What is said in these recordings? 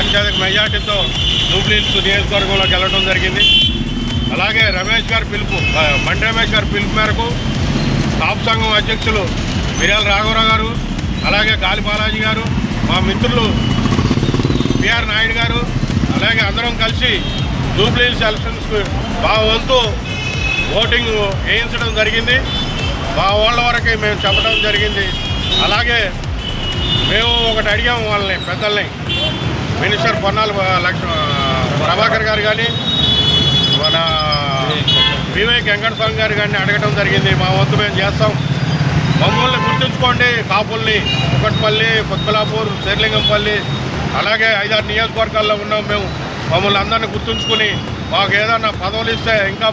అత్యధిక మెజార్టీతో జూబ్లీహిల్స్ నియోజకవర్గంలో గెలవడం జరిగింది. అలాగే బండి రమేష్ గారి పిలుపు మేరకు కాపు సంఘం అధ్యక్షులు మిర్యాల రాఘవరావు గారు, అలాగే గాలి బాలాజీ గారు, మా మిత్రులు పిఆర్ నాయుడు గారు, అలాగే అందరం కలిసి జూబ్లీహిల్స్ ఎలక్షన్స్కి మా వంతు ఓటింగ్ వేయించడం జరిగింది. మా వాళ్ళ వరకే మేము చెప్పడం జరిగింది. అలాగే మేము ఒకటి అడిగాము వాళ్ళని, పెద్దల్ని, మినిస్టర్ పొన్నాల ప్రభాకర్ గారు కానీ, మన వివేక్ వెంకటస్వామి గారు కానీ అడగడం జరిగింది. మా వంతు మేము చేస్తాం, మమ్మల్ని గుర్తుంచుకోండి, కాపుల్ని కుకట్పల్లి, కొత్తలాపూర్, శేర్లింగంపల్లి, అలాగే 5-6 నియోజకవర్గాల్లో ఉన్నాం మేము. మమ్మల్ని అందరినీ గుర్తుంచుకుని మాకు ఏదన్నా పదవులు ఇస్తే ఇంకా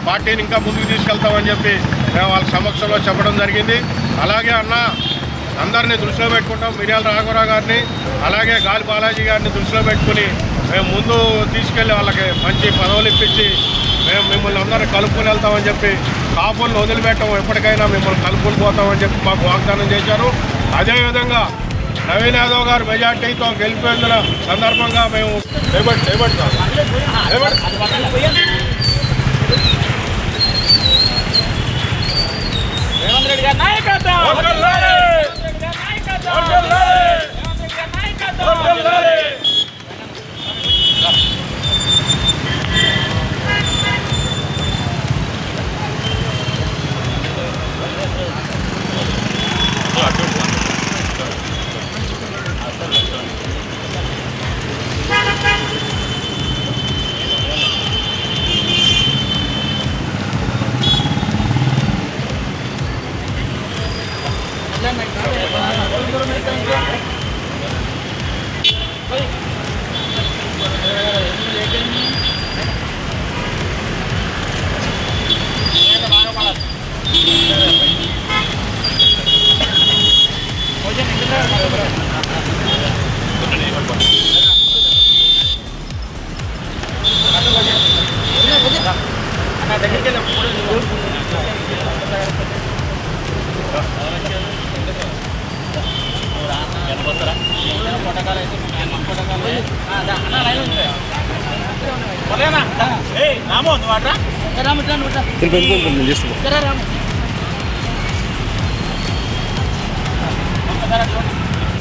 పార్టీని ఇంకా ముందుకు తీసుకెళ్తామని చెప్పి మేము వాళ్ళ సమక్షంలో చెప్పడం జరిగింది. అలాగే అందరినీ దృష్టిలో పెట్టుకుంటాం. మిర్యాల రాఘవరావు గారిని, అలాగే గాలి బాలాజీ గారిని దృష్టిలో పెట్టుకుని మేము ముందు తీసుకెళ్ళి వాళ్ళకి మంచి పదవులు ఇప్పించి మేము మిమ్మల్ని అందరినీ కలుపుకొని వెళ్తామని చెప్పి, కాపులను వదిలిపెట్టాము, ఎప్పటికైనా మిమ్మల్ని కలుపుకొని పోతామని చెప్పి మాకు వాగ్దానం చేశారు. అదేవిధంగా నవీన్ యాదవ్ గారు మెజార్టీతో గెలిపేందుల సందర్భంగా మేము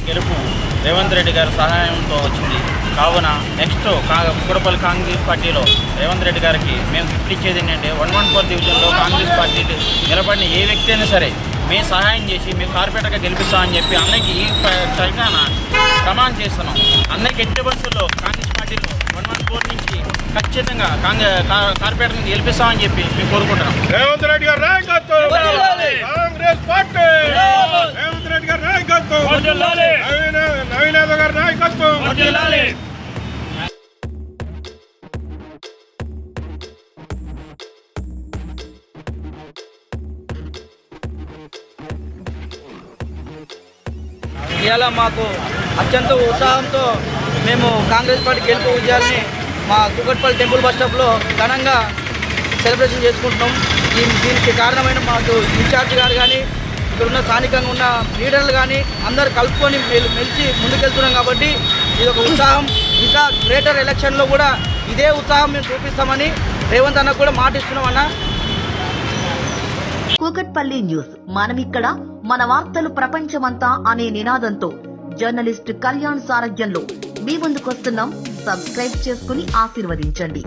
గెలుపు రేవంత్ రెడ్డి గారి సహాయంతో వచ్చింది. కావున నెక్స్ట్ కుకట్పల్లి కాంగ్రెస్ పార్టీలో రేవంత్ రెడ్డి గారికి మేము గిఫ్ట్ ఇచ్చేది ఏంటంటే 114 డివిజన్లో కాంగ్రెస్ పార్టీ నిలబడిన ఏ వ్యక్తి అయినా సరే మేము సహాయం చేసి మేము కార్పొరేటర్గా గెలిపిస్తామని చెప్పి అన్నకి ఈ ప్రమాణం చేస్తున్నాం. అన్నకి ఎట్టి బస్సుల్లో కాంగ్రెస్ పార్టీలో 114 నుంచి ఖచ్చితంగా కార్పొరేటర్ని గెలిపిస్తామని చెప్పి మేము కోరుకుంటున్నాం. రేవంత్ రెడ్డి గారు నాయకత్వం, కాంగ్రెస్ పార్టీ, రేవంత్ రెడ్డి గారు నాయకత్వం, నవీన్ యాదవ్ గారి నాయకత్వం. ఇవాళ మాకు అత్యంత ఉత్సాహంతో మేము కాంగ్రెస్ పార్టీ గెలుపు విజయాన్ని మా కుకట్పల్లి టెంపుల్ బస్ స్టాప్లో ఘనంగా సెలబ్రేషన్ చేసుకుంటున్నాం. దీనికి కారణమైన మాకు ఇన్ఛార్జ్ గారు కానీ, ఇక్కడున్న స్థానికంగా ఉన్న లీడర్లు కానీ అందరూ కలుపుకొని మెలిసి ముందుకెళ్తున్నాం. కాబట్టి ఇది ఒక ఉత్సాహం. ఇంకా గ్రేటర్ ఎలక్షన్లో కూడా ఇదే ఉత్సాహం మేము చూపిస్తామని రేవంత్ అన్న కూడా మాటిస్తున్నామన్నా. కూకట్పల్లి న్యూస్, మనమిక్కడ మన వార్తలు ప్రపంచమంతా అనే నినాదంతో జర్నలిస్ట్ కళ్యాణ్ సారథ్యంలో మీ ముందుకొస్తున్నాం. సబ్స్క్రైబ్ చేసుకుని ఆశీర్వదించండి.